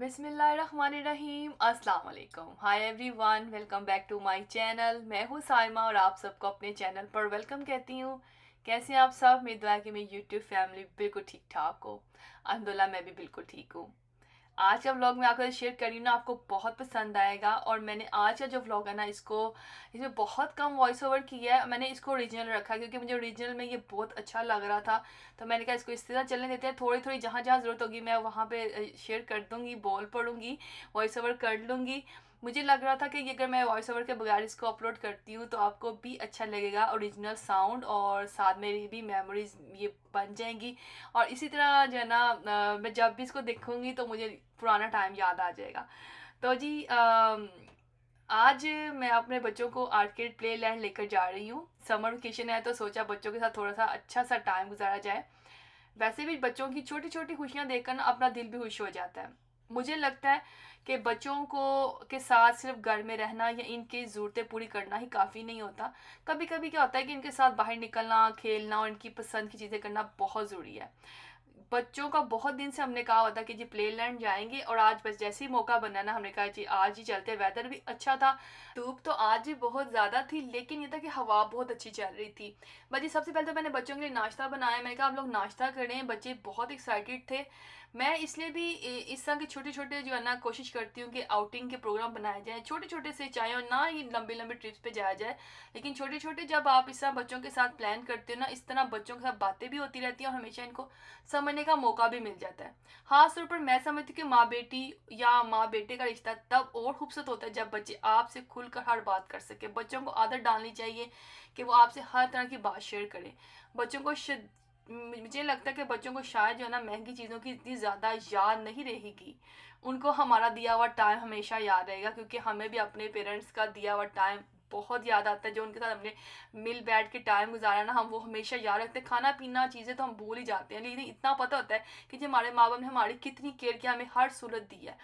बिस्मिल्लाहिर्रहमानिर्रहीम अस्सलाम वालेकुम। Hi everyone, welcome back to my channel. मैं हूँ साइमा और आप सबको अपने चैनल पर वेलकम कहती हूँ। कैसे हैं आप सब? मेरी दुआ है कि मेरी यूट्यूब फैमिली बिल्कुल ठीक ठाक हो। अल्हम्दुलिल्लाह मैं भी बिल्कुल ठीक हूँ। आज का व्लॉग मैं आपके साथ शेयर कर रही हूँ ना, आपको बहुत पसंद आएगा। और मैंने आज का जो व्लॉग है ना, इसमें बहुत कम वॉइस ओवर किया है। मैंने इसको ओरिजिनल रखा है क्योंकि मुझे ओरिजिनल में ये बहुत अच्छा लग रहा था। तो मैंने कहा इसको इस तरह चलने देते हैं, थोड़ी थोड़ी जहाँ जहाँ ज़रूरत होगी मैं वहाँ पे शेयर कर दूँगी, बोल पड़ूँगी, वॉइस ओवर कर लूँगी। मुझे लग रहा था कि ये अगर मैं वॉइस ओवर के बगैर इसको अपलोड करती हूँ तो आपको भी अच्छा लगेगा, ओरिजिनल साउंड, और साथ मेरी भी मेमोरीज ये बन जाएंगी। और इसी तरह जो है ना, मैं जब भी इसको देखूंगी तो मुझे पुराना टाइम याद आ जाएगा। तो जी आज मैं अपने बच्चों को आर्केड प्ले लैंड लेकर जा रही हूँ। समर वेकेशन है तो सोचा बच्चों के साथ थोड़ा सा अच्छा सा टाइम गुजारा जाए। वैसे भी बच्चों की छोटी छोटी खुशियाँ देखकर ना अपना दिल भी खुश हो जाता है। मुझे लगता है कि बच्चों को के साथ सिर्फ घर में रहना या इनकी ज़रूरतें पूरी करना ही काफ़ी नहीं होता। कभी कभी क्या होता है कि इनके साथ बाहर निकलना, खेलना और इनकी पसंद की चीज़ें करना बहुत ज़रूरी है। बच्चों का बहुत दिन से हमने कहा होता कि जी प्ले लैंड जाएंगे, और आज बस जैसे ही मौका बना ना हमने कहा जी आज ही चलते। वेदर भी अच्छा था, धूप तो आज भी बहुत ज़्यादा थी, लेकिन ये था कि हवा बहुत अच्छी चल रही थी। बच्चे सबसे पहले तो मैंने बच्चों के लिए नाश्ता बनाया। मैंने कहा आप लोग नाश्ता करें, बच्चे बहुत एक्साइटेड थे। मैं इसलिए भी इस तरह के छोटे छोटे जो है ना कोशिश करती हूँ कि आउटिंग के प्रोग्राम बनाए जाए, छोटे छोटे से, चाहे और ना ही लंबे लंबे ट्रिप्स पे जाया जाए, लेकिन छोटे छोटे जब आप इस तरह बच्चों के साथ प्लान करते हो ना, इस तरह बच्चों के साथ बातें भी होती रहती हैं और हमेशा इनको समझने का मौका भी मिल जाता है। खास तौर पर मैं समझती हूँ कि माँ बेटी या माँ बेटे का रिश्ता तब और खूबसूरत होता है जब बच्चे आपसे खुलकर हर बात कर सके। बच्चों को आदत डालनी चाहिए कि वो आपसे हर तरह की बात शेयर करें। बच्चों को मुझे लगता है कि बच्चों को शायद जो है ना महंगी चीज़ों की इतनी ज़्यादा याद नहीं रहेगी। उनको हमारा दिया हुआ टाइम हमेशा याद रहेगा, क्योंकि हमें भी अपने पेरेंट्स का दिया हुआ टाइम बहुत याद आता है। जो उनके साथ हमने मिल बैठ के टाइम गुजारा ना, हम वो हमेशा याद रखते हैं। खाना पीना चीज़ें तो हम भूल ही जाते हैं, लेकिन इतना पता होता है कि जी हमारे माँ बाप ने हमारी कितनी केयर किया, हमें हर सूरत दी है।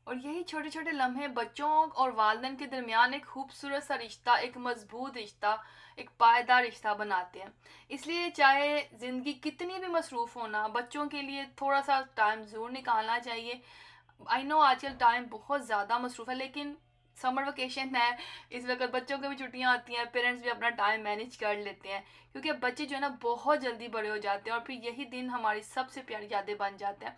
और यही छोटे छोटे लम्हे बच्चों और वालिदैन के दरमियान एक खूबसूरत सा रिश्ता, एक मजबूत रिश्ता, एक पायदार रिश्ता बनाते हैं। इसलिए चाहे ज़िंदगी कितनी भी मसरूफ़ हो ना, बच्चों के लिए थोड़ा सा टाइम ज़रूर निकालना चाहिए। आई नो आजकल टाइम बहुत ज़्यादा मसरूफ़ है, लेकिन समर वेकेशन है, इस वक्त बच्चों की भी छुट्टियां आती हैं, पेरेंट्स भी अपना टाइम मैनेज कर लेते हैं। क्योंकि बच्चे जो है ना बहुत जल्दी बड़े हो जाते हैं और फिर यही दिन हमारी सबसे प्यारी यादें बन जाते हैं।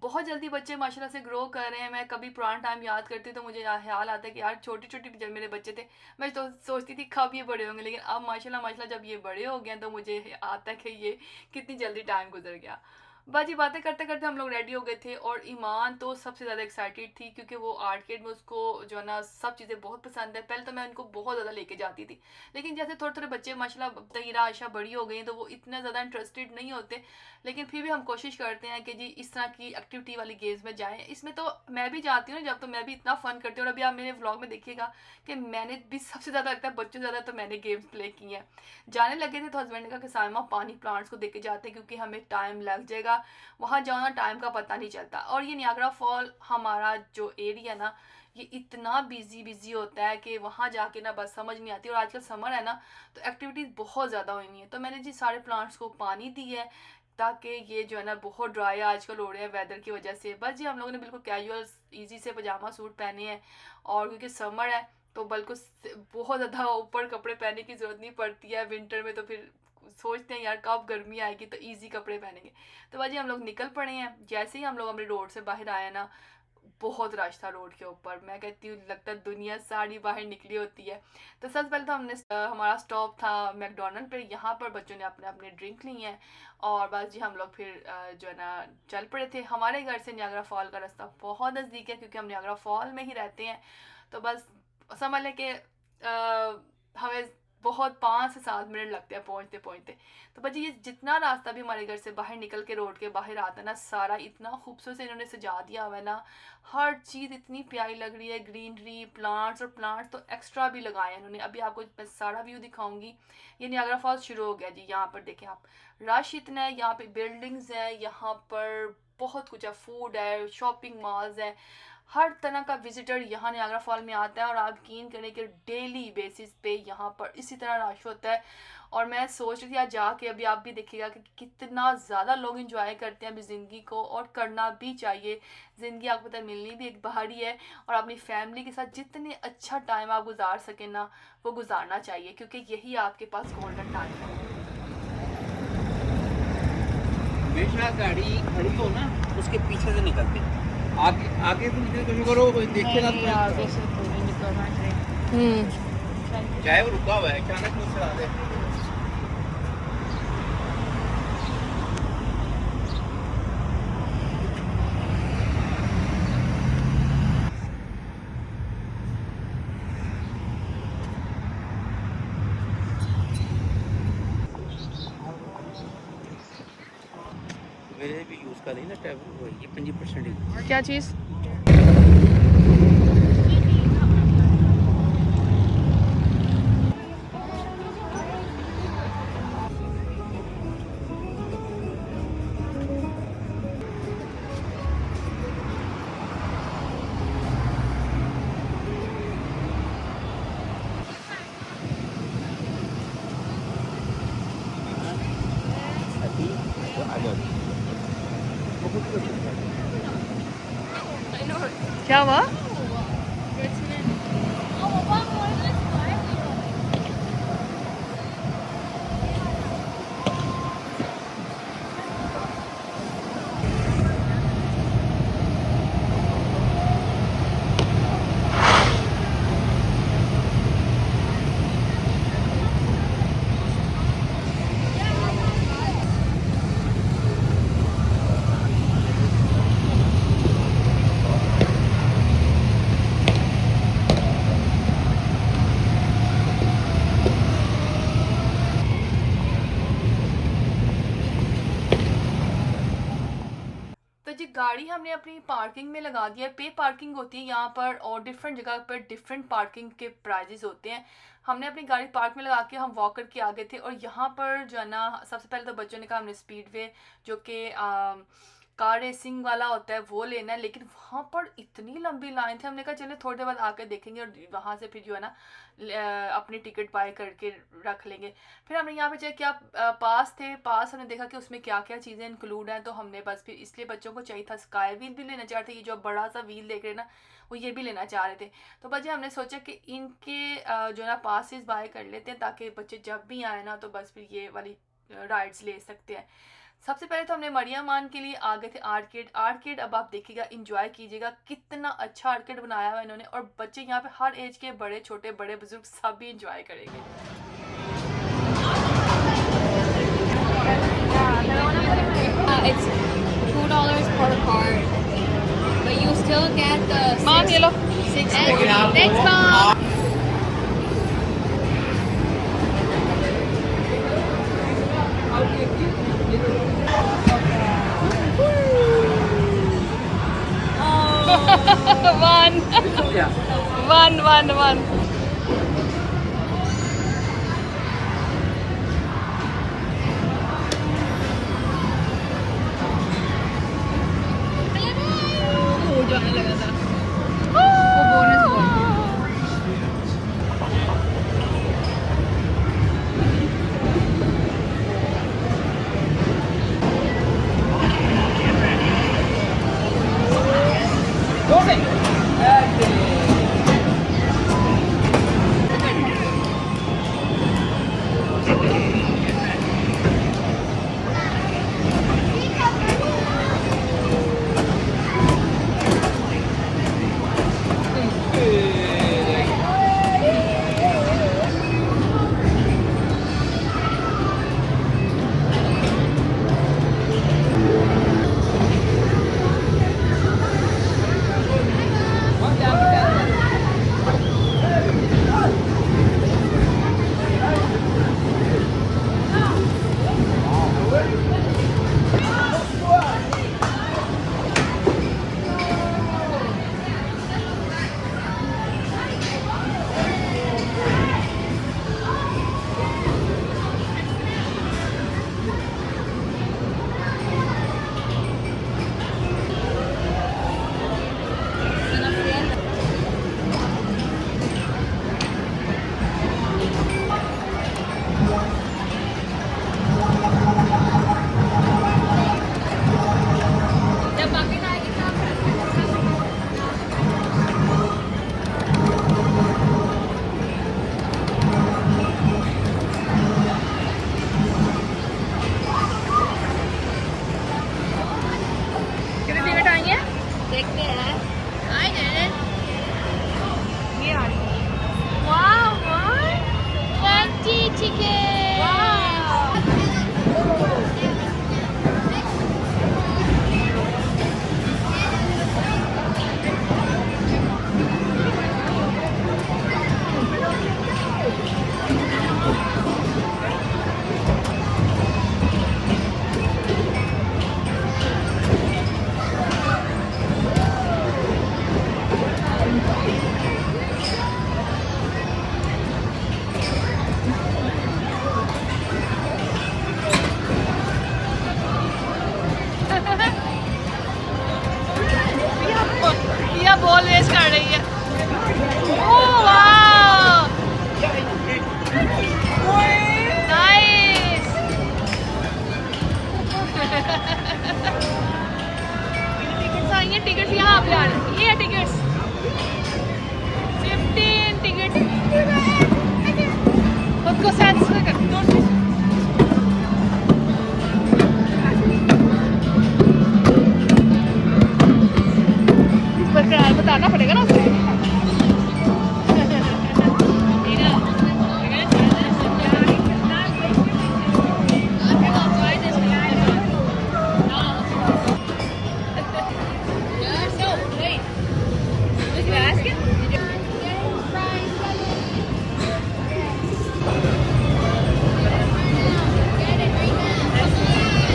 बहुत जल्दी बच्चे माशाल्लाह से ग्रो कर रहे हैं। मैं कभी पुराना टाइम याद करती तो मुझे ख्याल आता है कि यार छोटी छोटी जब मेरे बच्चे थे, मैं तो सोचती थी कब ये बड़े होंगे, लेकिन अब माशाल्लाह माशाल्लाह जब ये बड़े हो गए तो मुझे आता है कि ये कितनी जल्दी टाइम गुजर गया। बाजी बातें करते करते हम लोग रेडी हो गए थे, और ईमान तो सबसे ज़्यादा एक्साइटेड थी क्योंकि वो आर्केड में उसको जो है ना सब चीज़ें बहुत पसंद है। पहले तो मैं उनको बहुत ज़्यादा लेके जाती थी, लेकिन जैसे थोड़े थोड़े बच्चे माशाल्लाह तहीरा आयशा बड़ी हो गई तो वो इतने ज़्यादा इंटरेस्टेड नहीं होते। लेकिन फिर भी हम कोशिश करते हैं कि जी इस तरह की एक्टिविटी वाली गेम्स में जाएं। इसमें तो मैं भी जाती हूँ ना, जब तो मैं भी इतना फन करती हूँ। और अभी आप मेरे व्लॉग में देखिएगा कि मैंने भी सबसे ज़्यादा लगता है बच्चों से ज़्यादा तो मैंने गेम्स प्ले की हैं। जाने लगे थे तो हस्बैंड ने कहा कि साइमा पानी प्लांट्स को देके जाते हैं क्योंकि हमें टाइम लग जाएगा, वहाँ जाओ ना टाइम का पता नहीं चलता। और ये नियाग्रा फॉल हमारा जो एरिया ना, ये इतना बिजी बिजी होता है कि वहाँ जाके ना बस समझ नहीं आती। और आजकल समर है ना, तो एक्टिविटीज़ बहुत ज़्यादा हुई हुई है। तो मैंने जी सारे प्लांट्स को पानी दी है ताकि ये जो है ना बहुत ड्राई आजकल हो रहे हैं वेदर की वजह से। बस जी हम लोगों ने बिल्कुल कैजुअल इजी से पजामा सूट पहने हैं, और क्योंकि समर है तो बल्कि बहुत ज़्यादा ऊपर कपड़े पहनने की ज़रूरत नहीं पड़ती है। विंटर में तो फिर सोचते हैं यार कब गर्मी आएगी तो इजी कपड़े पहनेंगे। तो भाजी हम लोग निकल पड़े हैं। जैसे ही हम लोग अपने रोड से बाहर आए ना, बहुत रश था रोड के ऊपर। मैं कहती हूँ लगता है दुनिया सारी बाहर निकली होती है। तो सबसे पहले तो हमने हमारा स्टॉप था मैकडोनल्ड पे। यहाँ पर बच्चों ने अपने अपने ड्रिंक ली हैं, और बस जी हम लोग फिर जो है ना चल पड़े थे। हमारे घर से नियाग्रा फॉल का रास्ता बहुत नज़दीक है क्योंकि हम नियाग्रा फॉल में ही रहते हैं। तो बस समझ लें कि हमें बहुत 5 से 7 मिनट लगते हैं पहुँचते पहुँचते। तो बच्चे ये जितना रास्ता भी हमारे घर से बाहर निकल के रोड के बाहर आता है ना, सारा इतना खूबसूरत से इन्होंने सजा दिया हुआ है ना। हर चीज़ इतनी प्यारी लग रही है, ग्रीनरी, प्लांट्स, और प्लांट्स तो एक्स्ट्रा भी लगाए हैं इन्होंने। अभी आपको मैं सारा व्यू दिखाऊंगी। ये नियाग्रा फॉल्स शुरू हो गया जी। यहाँ पर देखें आप, रश इतना है, यहाँ पे बिल्डिंग्स हैं, यहाँ पर बहुत कुछ है, फूड है, शॉपिंग मॉल्स है, हर तरह का विजिटर यहाँ नियाग्रा फॉल में आता है। और आप यकीन करें कि डेली बेसिस पे यहाँ पर इसी तरह रश होता है। और मैं सोच रही थी आज जाके, अभी आप भी देखिएगा कि कितना ज़्यादा लोग इंजॉय करते हैं अभी ज़िंदगी को, और करना भी चाहिए। ज़िंदगी आपको पता है मिलनी भी एक बाहर ही है, और अपनी फैमिली के साथ जितने अच्छा टाइम आप गुजार सकें ना, वो गुजारना चाहिए, क्योंकि यही आपके पास गोल्डन टाइम है। हमेशा गाड़ी खड़ी हो ना, उसके पीछे से निकलते हैं। आगे आगे से निकल कोशिश करो, कोई देखे ना तुम्हें। आगे से कोई नहीं निकलना चाहिए। चाहे वो रुका हुआ है, अचानक मुझसे चला दे। मेरे भी यूज़ कर रही ना ट्रैवल, वो ये 50% क्या चीज़? अभी तो आ जाओ। क्या हुआ? तो जी गाड़ी हमने अपनी पार्किंग में लगा दिया है। पे पार्किंग होती है यहाँ पर, और डिफरेंट जगह पर डिफरेंट पार्किंग के प्राइजेस होते हैं। हमने अपनी गाड़ी पार्क में लगा के हम वॉक करके आ गए थे। और यहाँ पर जो है ना, सबसे पहले तो बच्चों ने कहा हमने स्पीडवे जो कि कार रेसिंग वाला होता है वो लेना है, लेकिन वहाँ पर इतनी लंबी लाइन थी, हमने कहा चले थोड़ी देर बाद आकर देखेंगे, और वहाँ से फिर जो है ना अपनी टिकट बाय करके रख लेंगे। फिर हमने यहाँ पे चेक किया, पास थे, पास हमने देखा कि उसमें क्या क्या चीज़ें इंक्लूड हैं, तो हमने बस फिर इसलिए बच्चों को चाहिए था, स्काई व्हील भी लेना चाहते, ये जो बड़ा सा व्हील देख रहे हैं ना, वो ये भी लेना चाह रहे थे। तो बच्चे हमने सोचा कि इनके जो है ना पासेस बाय कर लेते हैं, ताकि बच्चे जब भी आए ना तो बस फिर ये वाली राइड्स ले सकते हैं। सबसे पहले तो हमने मरियम मान के लिए आ गए थे आर्केड। अब आप देखिएगा, इंजॉय कीजिएगा, कितना अच्छा आर्केड बनाया हुआ इन्होंने, और बच्चे यहाँ पे हर एज के, बड़े छोटे बड़े बुजुर्ग सब भी इंजॉय करेंगे। It's $2 per card, but you still get the Mom, six- ये लो। 640. Thanks, Mom. One. जाने लगा था वो बोनस हुआ। I did it. ये आ रही है। Wow, what? 20 tickets. ये बॉल वेस्ट कर रही है। ओह वाह, नाइस। टिकट्स आई हैं, टिकट्स यहाँ आप ला रहे हैं। ये है टिकट्स, 15 टिकट। खुद को सेंस कर दो। पर किराया बताना पड़ेगा ना उसे।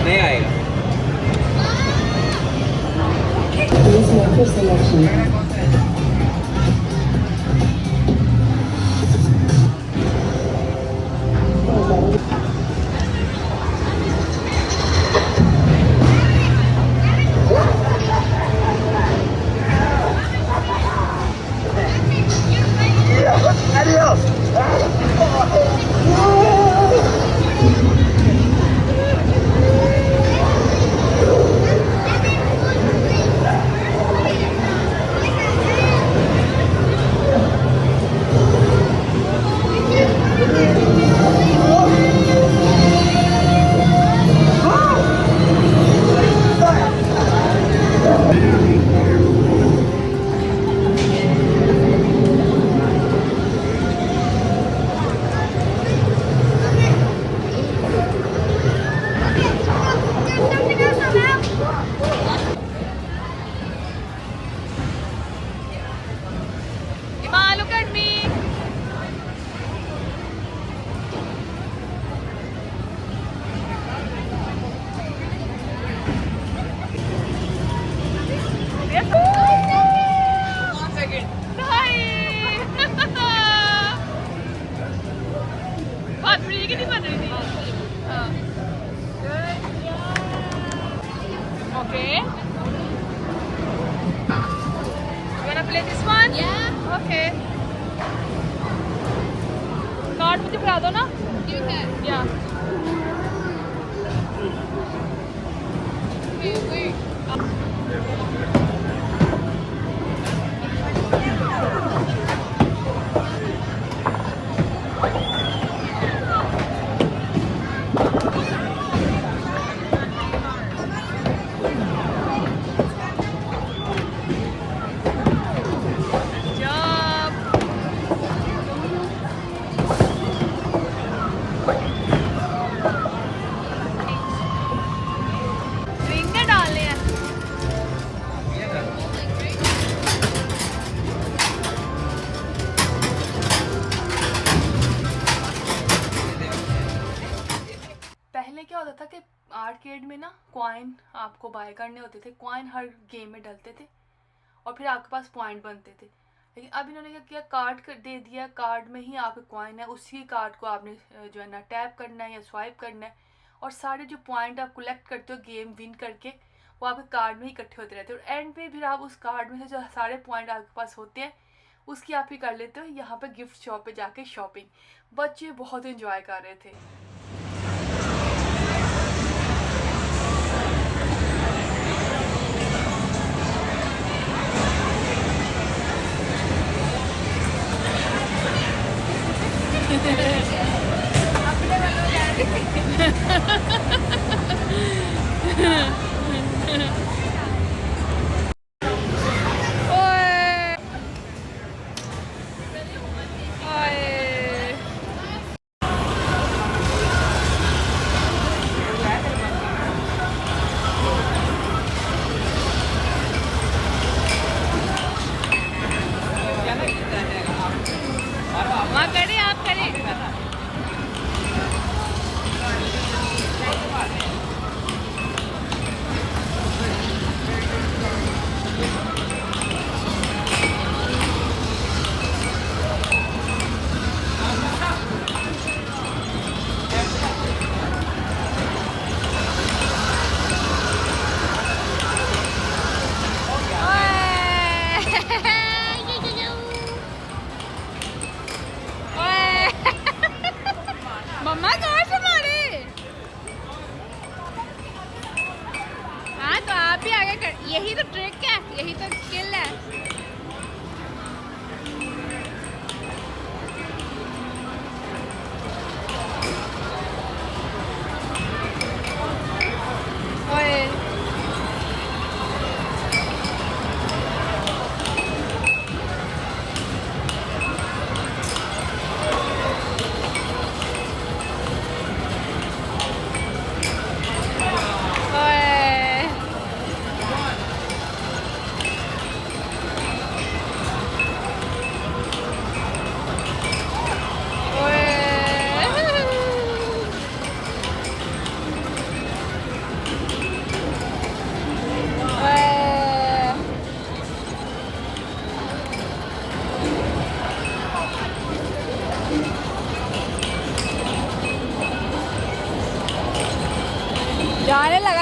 नहीं आएगा। Please make your selection. Look at me. बात बड़ी की नहीं बन रही थी। Okay, you wanna play this one? Yeah. Okay. Card मुझे पकड़ा दो ना। Do that. या Wait. आर्केड में ना कॉइन आपको बाय करने होते थे, कॉइन हर गेम में डलते थे और फिर आपके पास पॉइंट बनते थे। लेकिन अब इन्होंने क्या किया, कार्ड दे दिया, कार्ड में ही आपके कॉइन है, उसी कार्ड को आपने जो है ना टैप करना है या स्वाइप करना है और सारे जो पॉइंट आप कलेक्ट करते हो गेम विन करके वो आपके कार्ड में ही इकट्ठे होते रहते हैं और एंड पे फिर आप उस कार्ड में से जो सारे पॉइंट आपके पास होते हैं उसकी आप ही कर लेते हो यहाँ पे गिफ्ट शॉप पे जाके शॉपिंग। बच्चे बहुत एंजॉय कर रहे थे। अपने वालों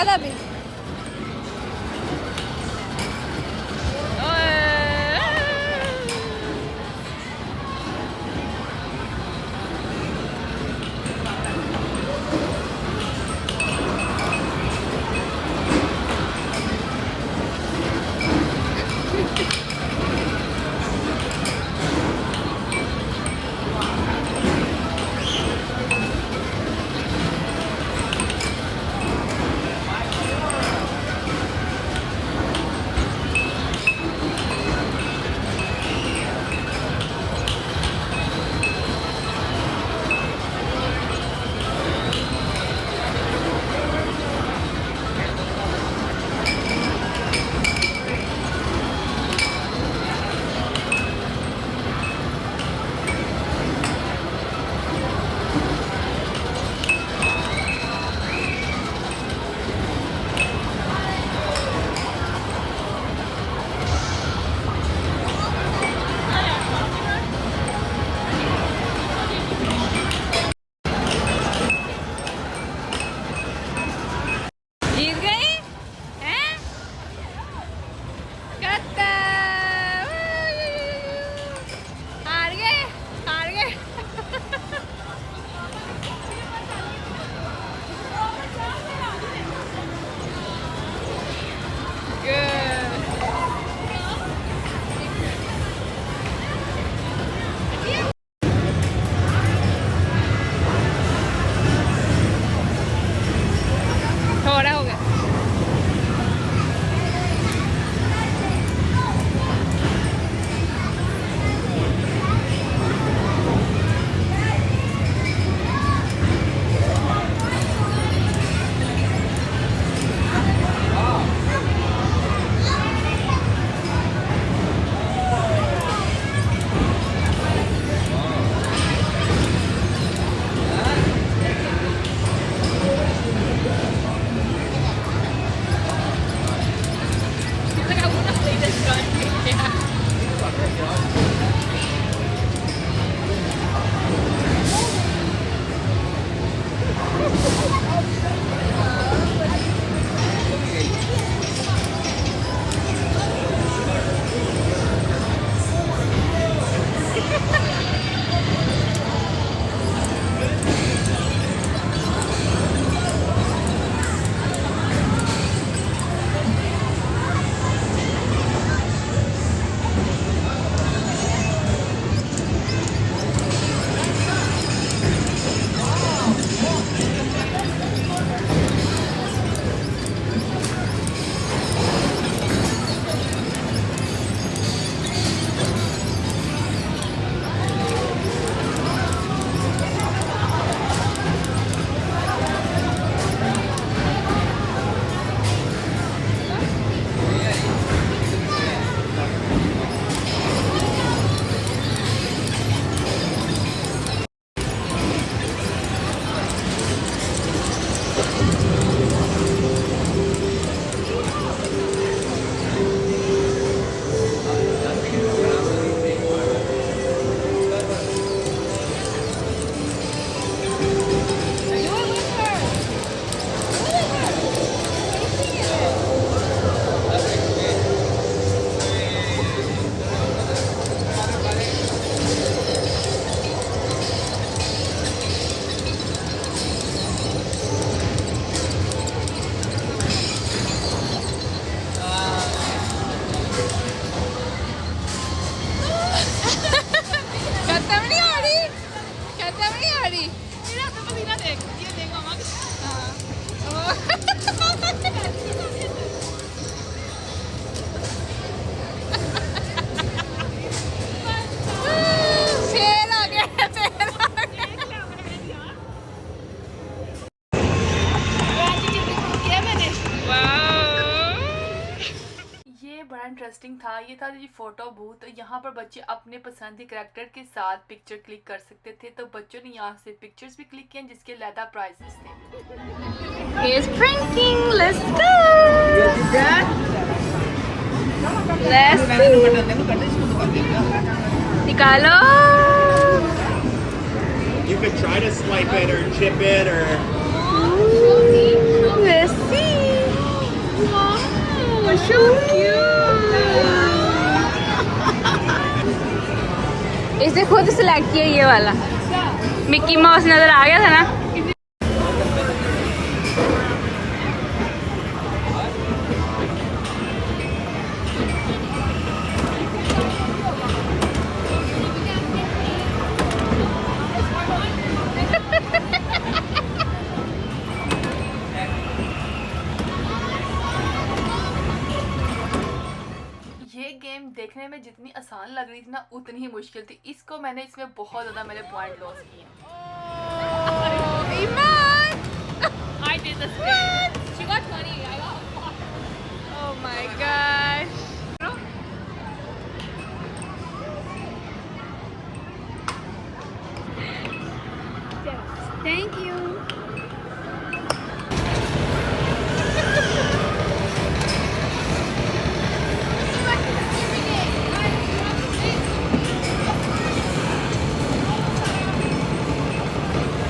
चल अभी जीत गई हैं हार गए हार गए थोड़ा हो गया इंटरेस्टिंग था। ये था जी फोटो बूथ। यहाँ पर बच्चे अपने पसंद के करेक्टर के साथ पिक्चर क्लिक कर सकते थे, तो बच्चों ने यहाँ से पिक्चर्स भी क्लिक किए जिसके लैदा प्राइजेस थे। He's pranking. Let's go. Let's see. निकालो. You could try to swipe it or chip it or... Let's see. So cute. इसने खुद सिलेक्ट किया ये वाला। मिक्की माउस नजर आ गया था ना। ये गेम देखने में जितनी आसान लग रही थी ना उतनी ही मुश्किल थी। इसको मैंने इसमें बहुत ज़्यादा मेरे पॉइंट लॉस किए। I did the same. She got 20. I got 4. Oh my gosh. Thank you.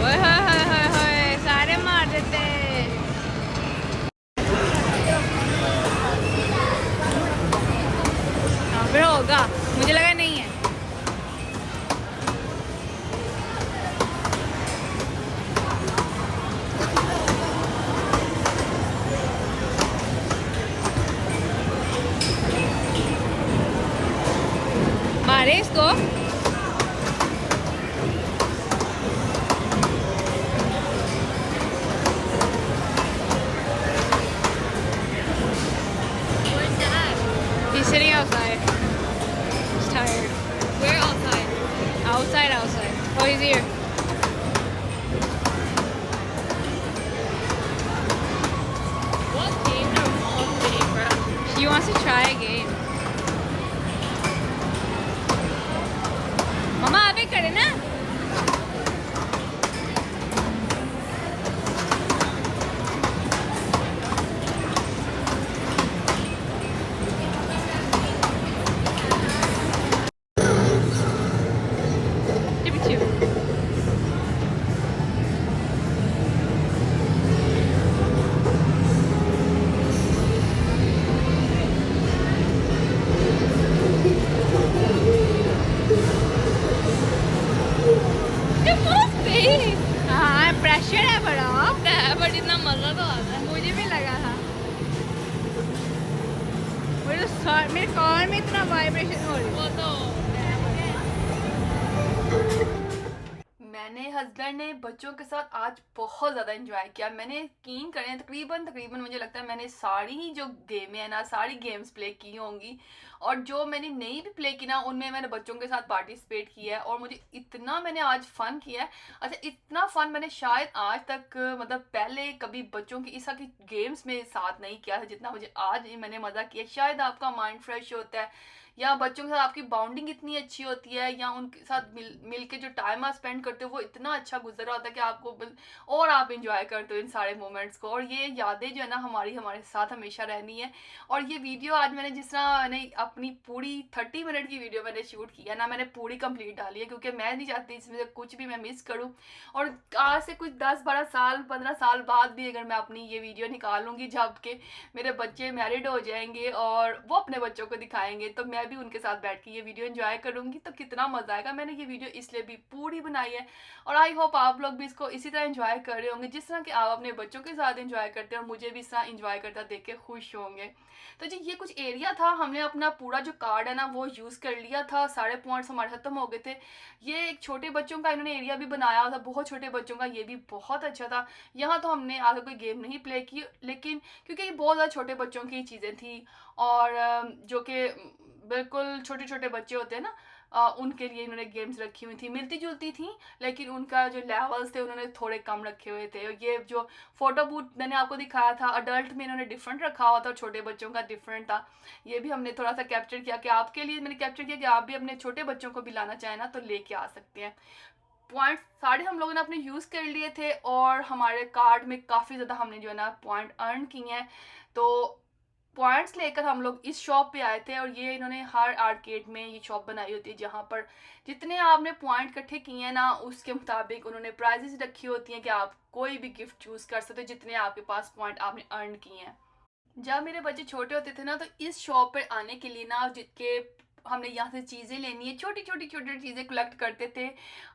ओए होए होए होए होए, सारे मार देते। हाँ, फिर होगा, मुझे लगा नहीं है। मारे इसको। He's sitting outside. He's tired. Where outside? Outside, outside. Oh, he's here. What game are mom playing, bro? He wants to try a game. Mama, abe kare na? Give it to you. It was big. हाँ, pressure है बड़ा। है but इतना मजा तो आता है। मुझे भी लगा था। मेरे कान में इतना वाइब्रेशन हो रही है। वो तो मैंने हस्बैंड ने बच्चों के साथ आज बहुत ज़्यादा एंजॉय किया। मैंने यकीन करें तकरीबन मुझे लगता है मैंने सारी ही जो गेमें हैं ना सारी गेम्स प्ले की होंगी, और जो मैंने नई भी प्ले की ना उनमें मैंने बच्चों के साथ पार्टिसिपेट किया है, और मुझे इतना मैंने आज फ़न किया है। अच्छा, इतना फ़न मैंने शायद आज तक मतलब पहले कभी बच्चों की इस तरह की गेम्स में साथ नहीं किया था जितना मुझे आज मैंने मज़ा किया। शायद आपका माइंड फ्रेश होता है, या बच्चों के साथ आपकी बाउंडिंग इतनी अच्छी होती है, या उनके साथ मिल के जो टाइम आप स्पेंड करते हो वो इतना अच्छा गुजर रहा होता है कि आपको और आप इंजॉय करते हो इन सारे मोमेंट्स को, और ये यादें जो है ना हमारे साथ हमेशा रहनी है। और ये वीडियो आज मैंने जिस तरह मैंने अपनी पूरी 30 मिनट की वीडियो मैंने शूट किया ना, मैंने पूरी कंप्लीट डाली है क्योंकि मैं नहीं चाहती इसमें से कुछ भी मैं मिस करूँ। और आज से कुछ 10-12 साल 15 साल बाद भी अगर मैं अपनी ये वीडियो निकालूंगी जबकि मेरे बच्चे मैरिड हो जाएंगे और वो अपने बच्चों को दिखाएंगे, तो मैं भी उनके साथ बैठ के ये वीडियो एंजॉय करूंगी, तो कितना मजा आएगा। मैंने ये वीडियो इसलिए भी पूरी बनाई है, और आई होप आप लोग भी इसको इसी तरह एंजॉय कर रहे होंगे जिस तरह कि आप अपने बच्चों के साथ एंजॉय करते हैं, और मुझे भी इस तरह एंजॉय करता देख के खुश होंगे। तो जी ये कुछ एरिया था, हमने अपना पूरा जो कार्ड है ना वो यूज़ कर लिया था, सारे पॉइंट्स हमारे खत्म हो गए थे। ये एक छोटे बच्चों का इन्होंने एरिया भी बनाया था, बहुत छोटे बच्चों का, ये भी बहुत अच्छा था। यहाँ तो हमने आगे कोई गेम नहीं प्ले की, लेकिन क्योंकि ये बहुत ज़्यादा छोटे बच्चों की चीज़ें थी, और जो कि बिल्कुल छोटे छोटे बच्चे होते हैं ना, उनके लिए इन्होंने गेम्स रखी हुई थी, मिलती जुलती थी, लेकिन उनका जो लेवल्स थे उन्होंने थोड़े कम रखे हुए थे। और ये जो फोटो बूथ मैंने आपको दिखाया था, अडल्ट में इन्होंने डिफरेंट रखा हुआ था और छोटे बच्चों का डिफरेंट था। ये भी हमने थोड़ा सा कैप्चर किया कि आपके लिए मैंने कैप्चर किया कि आप भी अपने छोटे बच्चों को भी लाना चाहें ना तो लेके आ सकते हैं। पॉइंट सारे हम लोगों ने अपने यूज़ कर लिए थे, और हमारे कार्ड में काफ़ी ज़्यादा हमने जो है ना पॉइंट अर्न किए हैं। तो पॉइंट्स लेकर हम लोग इस शॉप पे आए थे, और ये इन्होंने हर आर्केड में ये शॉप बनाई होती है जहाँ पर जितने आपने पॉइंट इकट्ठे किए हैं ना उसके मुताबिक उन्होंने प्राइजेस रखी होती हैं कि आप कोई भी गिफ्ट चूज़ कर सकते हो जितने आपके पास पॉइंट आपने अर्न किए हैं। जब मेरे बच्चे छोटे होते थे ना तो इस शॉप पर आने के लिए ना जिसके हमने यहाँ से चीज़ें लेनी है, छोटी छोटी छोटी चीज़ें कलेक्ट करते थे।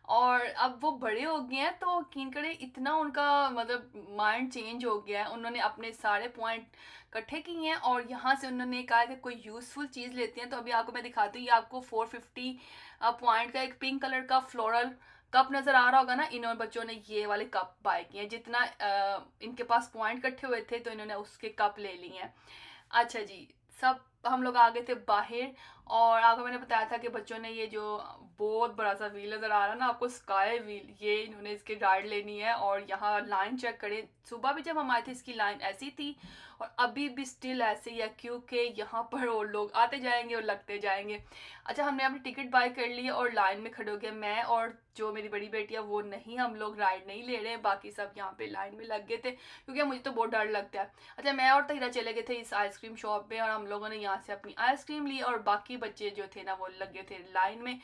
और अब वो बड़े हो गए हैं तो यकीन करें इतना उनका मतलब माइंड चेंज हो गया है, उन्होंने अपने सारे पॉइंट इकट्ठे किए हैं और यहाँ से उन्होंने कहा कि कोई यूज़फुल चीज़ लेते हैं। तो अभी आपको मैं दिखाती हूँ, ये आपको 450 पॉइंट का एक पिंक कलर का फ्लोरल कप नज़र आ रहा होगा ना। इन बच्चों ने ये वाले कप बाय किए हैं, जितना इनके पास पॉइंट इकट्ठे हुए थे तो इन्होंने उसके कप ले लिए हैं। अच्छा जी, सब हम लोग आ गए थे बाहर और आपको मैंने बताया था कि बच्चों ने ये जो बहुत बड़ा सा व्हील नज़र आ रहा है ना आपको, स्काई व्हील, ये इन्होंने इसकी राइड लेनी है। और यहाँ लाइन चेक करें, सुबह भी जब हम आए थे इसकी लाइन ऐसी थी और अभी भी स्टिल ऐसे ही है, क्योंकि यहाँ पर और लोग आते जाएंगे और लगते जाएंगे। अच्छा, हमने अपनी टिकट बाय कर ली और लाइन में खड़े हो गए। मैं और जो मेरी बड़ी बेटी है वो नहीं, हम लोग राइड नहीं ले रहे, बाकी सब यहाँ पे लाइन में लग गए थे क्योंकि मुझे तो बहुत डर लगता है। अच्छा, मैं और तहीरा चले गए थे इस आइसक्रीम शॉप पे और हम लोगों ने यहाँ से अपनी आइसक्रीम ली और बाकी बच्चे जो थे ना वो लगे थे लाइन में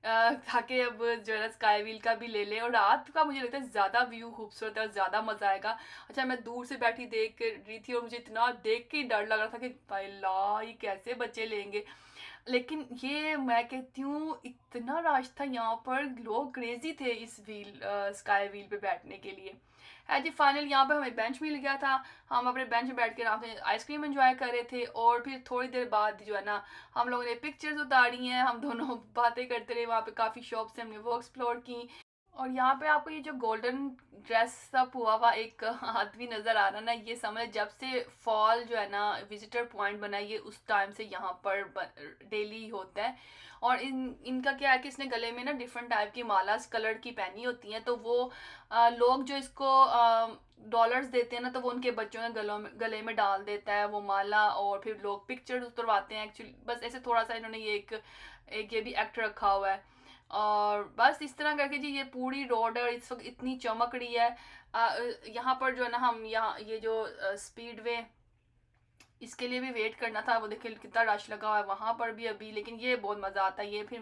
ताकि अब जो है स्काई व्हील का भी ले लें। और रात का मुझे लगता है ज़्यादा व्यू खूबसूरत है और ज़्यादा मज़ा आएगा। अच्छा, मैं दूर से बैठी देख रही थी और मुझे इतना देख के डर लग रहा था कि भाई ला ये कैसे बच्चे लेंगे, लेकिन ये मैं कहती हूँ इतना रश था यहाँ पर, लोग क्रेजी थे इस व्हील स्काई व्हील पे बैठने के लिए। है जी, फाइनल यहाँ पे हमें बेंच मिल गया था, हम अपने बेंच में बैठ के आराम से आइसक्रीम एंजॉय कर रहे थे। और फिर थोड़ी देर बाद जो है ना हम लोगों ने पिक्चर्स उतारी हैं, हम दोनों बातें करते रहे, वहाँ पे काफ़ी शॉप्स हमने वो एक्सप्लोर की। और यहाँ पे आपको ये जो गोल्डन ड्रेस अप हुआ हुआ एक आदमी नज़र आ रहा है ना, ये समझ जब से फॉल जो है ना विजिटर पॉइंट बना है, ये उस टाइम से यहाँ पर डेली होता है। और इनका क्या है कि इसने गले में ना डिफरेंट टाइप की मालास कलर की पहनी होती हैं, तो वो लोग जो इसको डॉलर्स देते हैं ना तो वो उनके बच्चों के गले में डाल देता है वो माला, और फिर लोग पिक्चर्स उतरवाते हैं। एक्चुअली बस ऐसे थोड़ा सा इन्होंने ये एक ये भी एक्ट रखा हुआ है। और बस इस तरह करके जी ये पूरी रोड है और इस वक्त इतनी चमक रही है। यहाँ पर जो है ना हम यहाँ ये जो स्पीडवे इसके लिए भी वेट करना था, वो देखिए कितना रश लगा हुआ है वहाँ पर भी अभी, लेकिन ये बहुत मज़ा आता है। ये फिर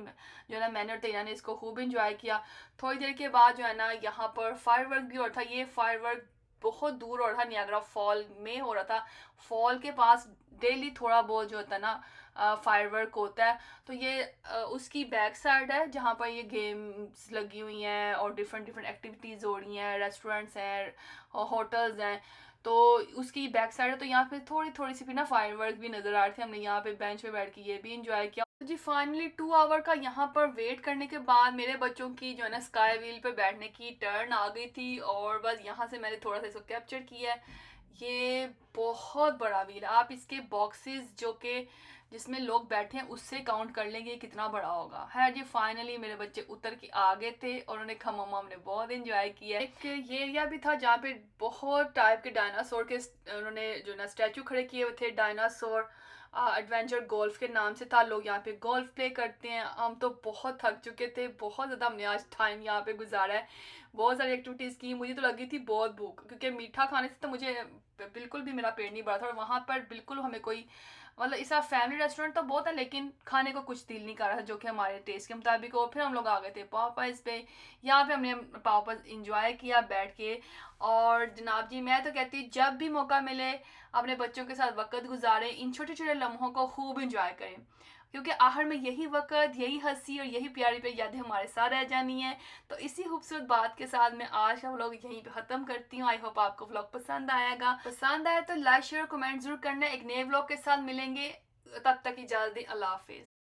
जो है ना मैंने और तैयार ने इसको खूब इंजॉय किया। थोड़ी देर के बाद जो है ना यहाँ पर फायरवर्क भी हो रहा था, ये फायरवर्क बहुत दूर हो रहा था, नियाग्रा फॉल में हो रहा था। फॉल के पास डेली थोड़ा बहुत जो होता है ना फायरवर्क होता है, तो ये उसकी बैक साइड है जहाँ पर ये गेम्स लगी हुई हैं और डिफरेंट डिफरेंट एक्टिविटीज़ हो रही हैं, रेस्टोरेंट्स हैं, होटल्स हैं, तो उसकी बैक साइड है। तो यहाँ पे थोड़ी थोड़ी सी भी ना फायरवर्क भी नज़र आ रहे थे, हमने यहाँ पे बेंच पे बैठ के ये भी इंजॉय किया। तो जी फाइनली 2 आवर का यहाँ पर वेट करने के बाद मेरे बच्चों की जो है ना स्काई व्हील पे बैठने की टर्न आ गई थी और बस यहाँ से मैंने थोड़ा सा इसको कैप्चर किया है। ये बहुत बड़ा व्हील है, आप इसके बॉक्सेस जो कि जिसमें लोग बैठे हैं उससे काउंट कर लेंगे कितना बड़ा होगा। है जी, फाइनली मेरे बच्चे उतर के आ गए थे और उन्होंने कहा मम्मा हमने बहुत एंजॉय किया। एक ये एरिया भी था जहाँ पे बहुत टाइप के डायनासोर के उन्होंने जो ना स्टैचू खड़े किए हुए थे। डायनासोर एडवेंचर गोल्फ के नाम से था, लोग यहाँ पे गोल्फ प्ले करते हैं। हम तो बहुत थक चुके थे, बहुत ज़्यादा हमने आज टाइम यहाँ पे गुजारा है, बहुत सारी एक्टिविटीज़ की। मुझे तो लगी थी बहुत भूख, क्योंकि मीठा खाने से तो मुझे बिल्कुल भी मेरा पेट नहीं भरा था और वहाँ पर बिल्कुल हमें कोई मतलब इस फैमिली रेस्टोरेंट तो बहुत है लेकिन खाने को कुछ दिल नहीं कर रहा था जो कि हमारे टेस्ट के मुताबिक हो। फिर हम लोग आ गए थे पापाज पे, यहाँ पे हमने पापाज इंजॉय किया बैठ के। और जनाब जी मैं तो कहती हूँ जब भी मौका मिले अपने बच्चों के साथ वक्त गुजारें, इन छोटे छोटे लम्हों को खूब इंजॉय करें, क्योंकि आखिर में यही वक्त, यही हंसी और यही प्यारी प्यारी यादें हमारे साथ रह जानी है। तो इसी खूबसूरत बात के साथ मैं आज का व्लॉग यहीं पे ख़त्म करती हूँ। आई होप आपको व्लॉग पसंद आएगा, पसंद आए तो लाइक शेयर कमेंट जरूर करना। एक नए व्लॉग के साथ मिलेंगे, तब तक इजाज़त दें, अल्लाह हाफिज़।